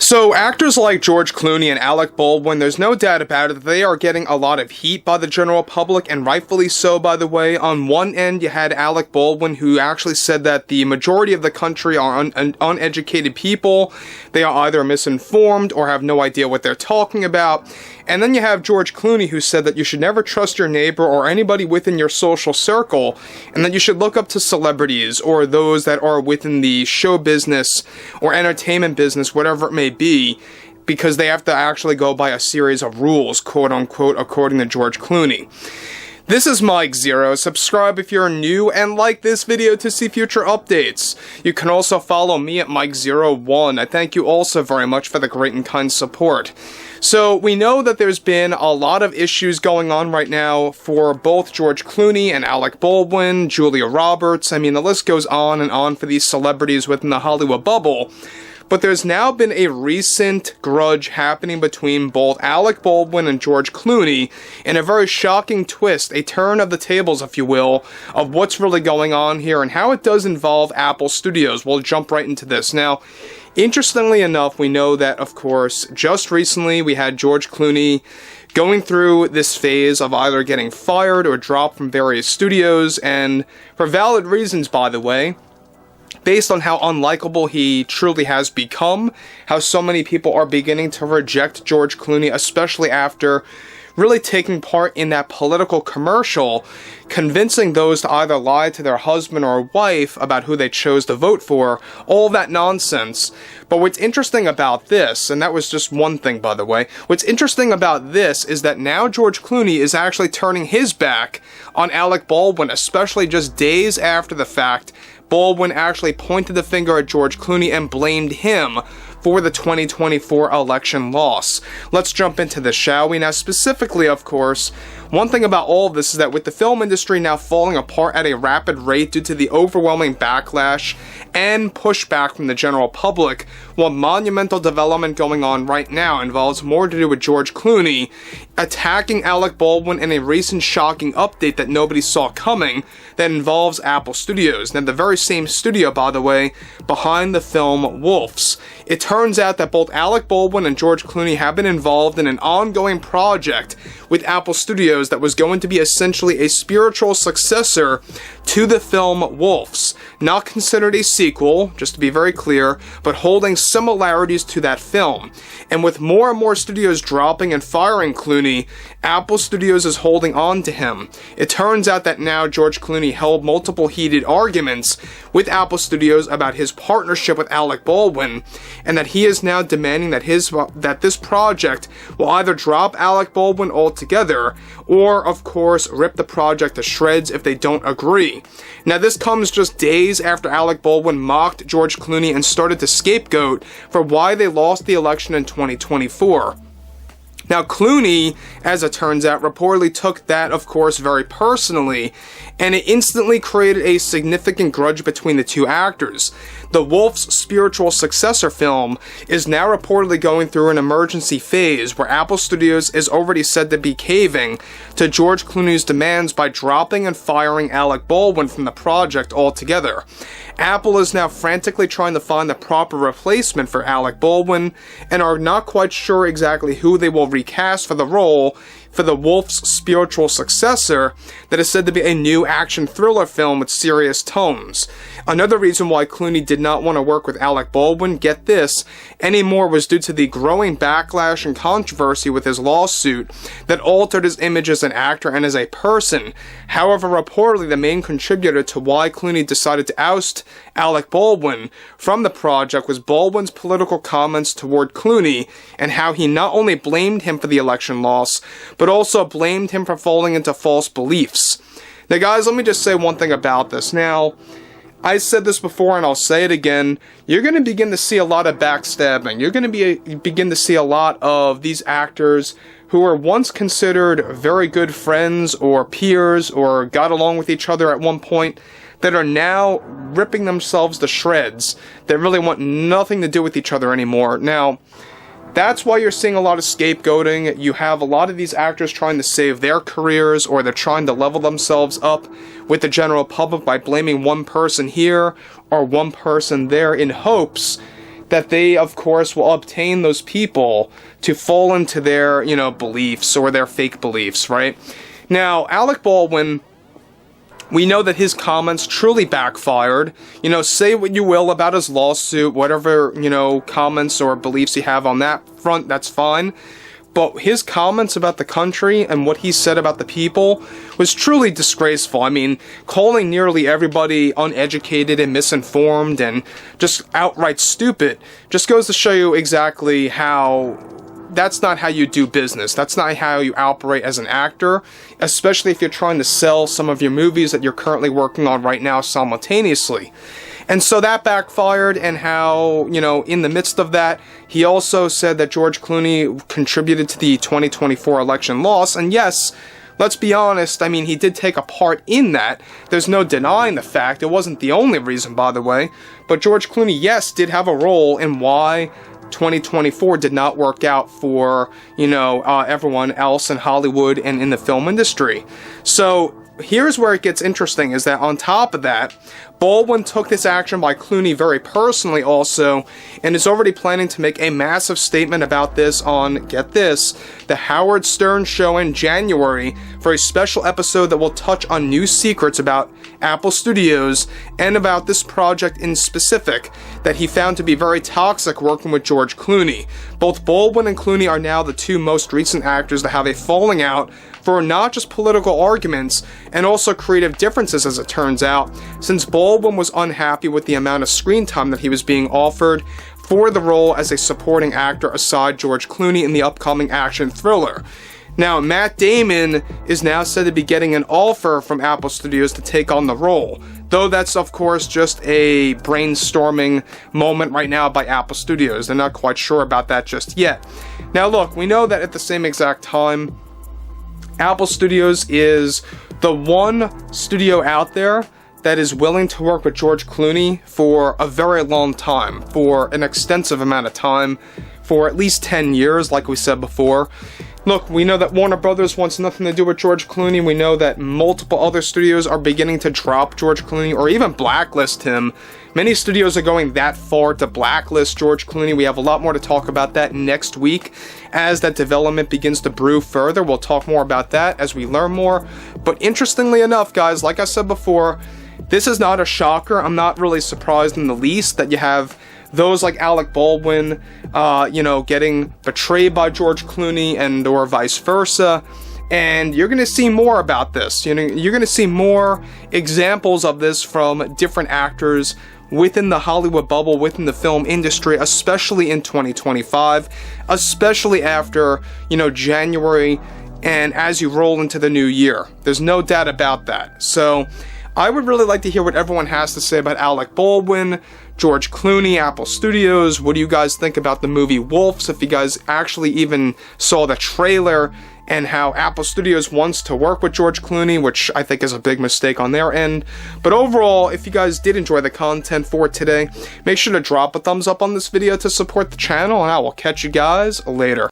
So, actors like George Clooney and Alec Baldwin, there's no doubt about it that they are getting a lot of heat by the general public, and rightfully so, by the way. On one end, you had Alec Baldwin, who actually said that the majority of the country are uneducated people. They are either misinformed or have no idea what they're talking about. And then you have George Clooney, who said that you should never trust your neighbor or anybody within your social circle, and that you should look up to celebrities or those that are within the show business or entertainment business, whatever it may be, because they have to actually go by a series of rules, quote-unquote, according to George Clooney. This is Mike Zero. Subscribe if you're new and like this video to see future updates. You can also follow me at Mike01. I thank you also very much for the great and kind support. So, we know that there's been a lot of issues going on right now for both George Clooney and Alec Baldwin, Julia Roberts. I mean, the list goes on and on for these celebrities within the Hollywood bubble. But there's now been a recent grudge happening between both Alec Baldwin and George Clooney in a very shocking twist, a turn of the tables, if you will, of what's really going on here and how it does involve Apple Studios. We'll jump right into this. Now, interestingly enough, we know that, of course, just recently we had George Clooney going through this phase of either getting fired or dropped from various studios, and for valid reasons, by the way, based on how unlikable he truly has become, how so many people are beginning to reject George Clooney, especially after really taking part in that political commercial, convincing those to either lie to their husband or wife about who they chose to vote for, all that nonsense. But what's interesting about this, and that was just one thing, by the way, what's interesting about this is that now George Clooney is actually turning his back on Alec Baldwin, especially just days after the fact. Baldwin actually pointed the finger at George Clooney and blamed him for the 2024 election loss. Let's jump into this, shall we? Now, specifically, of course, one thing about all of this is that with the film industry now falling apart at a rapid rate due to the overwhelming backlash and pushback from the general public, one monumental development going on right now involves more to do with George Clooney attacking Alec Baldwin in a recent shocking update that nobody saw coming that involves Apple Studios. Now, the very same studio, by the way, behind the film Wolves. It turns out that both Alec Baldwin and George Clooney have been involved in an ongoing project with Apple Studios that was going to be essentially a spiritual successor to the film Wolves. Not considered a sequel, just to be very clear, but holding similarities to that film. And with more and more studios dropping and firing Clooney, Apple Studios is holding on to him. It turns out that now George Clooney held multiple heated arguments with Apple Studios about his partnership with Alec Baldwin, and that he is now demanding that this project will either drop Alec Baldwin altogether, or, of course, rip the project to shreds if they don't agree. Now, this comes just days after Alec Baldwin mocked George Clooney and started to scapegoat for why they lost the election in 2024. Now, Clooney, as it turns out, reportedly took that, of course, very personally, and it instantly created a significant grudge between the two actors. The Wolf's spiritual successor film is now reportedly going through an emergency phase where Apple Studios is already said to be caving to George Clooney's demands by dropping and firing Alec Baldwin from the project altogether. Apple is now frantically trying to find the proper replacement for Alec Baldwin and are not quite sure exactly who they will recast for the role for the Wolf's spiritual successor that is said to be a new action thriller film with serious tones. Another reason why Clooney did not want to work with Alec Baldwin, get this, anymore was due to the growing backlash and controversy with his lawsuit that altered his image as an actor and as a person. However, reportedly the main contributor to why Clooney decided to oust Alec Baldwin from the project was Baldwin's political comments toward Clooney and how he not only blamed him for the election loss, but also blamed him for falling into false beliefs. Now, guys, let me just say one thing about this. Now, I said this before and I'll say it again. You're going to begin to see a lot of backstabbing. You're going to begin to see a lot of these actors who were once considered very good friends or peers or got along with each other at one point that are now ripping themselves to shreds, that really want nothing to do with each other anymore. Now, that's why you're seeing a lot of scapegoating. You have a lot of these actors trying to save their careers, or they're trying to level themselves up with the general public by blaming one person here or one person there in hopes that they, of course, will obtain those people to fall into their, beliefs or their fake beliefs, right? Now, Alec Baldwin, we know that his comments truly backfired. Say what you will about his lawsuit, whatever, comments or beliefs you have on that front, that's fine. But his comments about the country and what he said about the people was truly disgraceful. I mean, calling nearly everybody uneducated and misinformed and just outright stupid just goes to show you exactly how that's not how you do business. That's not how you operate as an actor, especially if you're trying to sell some of your movies that you're currently working on right now simultaneously. And so that backfired, and how, in the midst of that, he also said that George Clooney contributed to the 2024 election loss, and yes, let's be honest, I mean, he did take a part in that. There's no denying the fact. It wasn't the only reason, by the way, but George Clooney, yes, did have a role in why 2024 did not work out for, everyone else in Hollywood and in the film industry. So here's where it gets interesting, is that on top of that, Baldwin took this action by Clooney very personally also, and is already planning to make a massive statement about this on, get this, the Howard Stern Show in January for a special episode that will touch on new secrets about Apple Studios and about this project in specific that he found to be very toxic working with George Clooney. Both Baldwin and Clooney are now the two most recent actors to have a falling out for not just political arguments, and also creative differences, as it turns out, since Baldwin was unhappy with the amount of screen time that he was being offered for the role as a supporting actor aside George Clooney in the upcoming action thriller. Now, Matt Damon is now said to be getting an offer from Apple Studios to take on the role, though that's, of course, just a brainstorming moment right now by Apple Studios. They're not quite sure about that just yet. Now, look, we know that at the same exact time, Apple Studios is the one studio out there that is willing to work with George Clooney for a very long time, for an extensive amount of time, for at least 10 years, like we said before. Look, we know that Warner Brothers wants nothing to do with George Clooney. We know that multiple other studios are beginning to drop George Clooney or even blacklist him. Many studios are going that far to blacklist George Clooney. We have a lot more to talk about that next week as that development begins to brew further. We'll talk more about that as we learn more. But interestingly enough, guys, like I said before, this is not a shocker. I'm not really surprised in the least that you have those like Alec Baldwin, getting betrayed by George Clooney and or vice versa. And you're going to see more about this. You're going to see more examples of this from different actors within the Hollywood bubble, within the film industry, especially in 2025, especially after, January and as you roll into the new year. There's no doubt about that. So I would really like to hear what everyone has to say about Alec Baldwin, George Clooney, Apple Studios. What do you guys think about the movie Wolves? If you guys actually even saw the trailer, and how Apple Studios wants to work with George Clooney, which I think is a big mistake on their end. But overall, if you guys did enjoy the content for today, make sure to drop a thumbs up on this video to support the channel, and I will catch you guys later.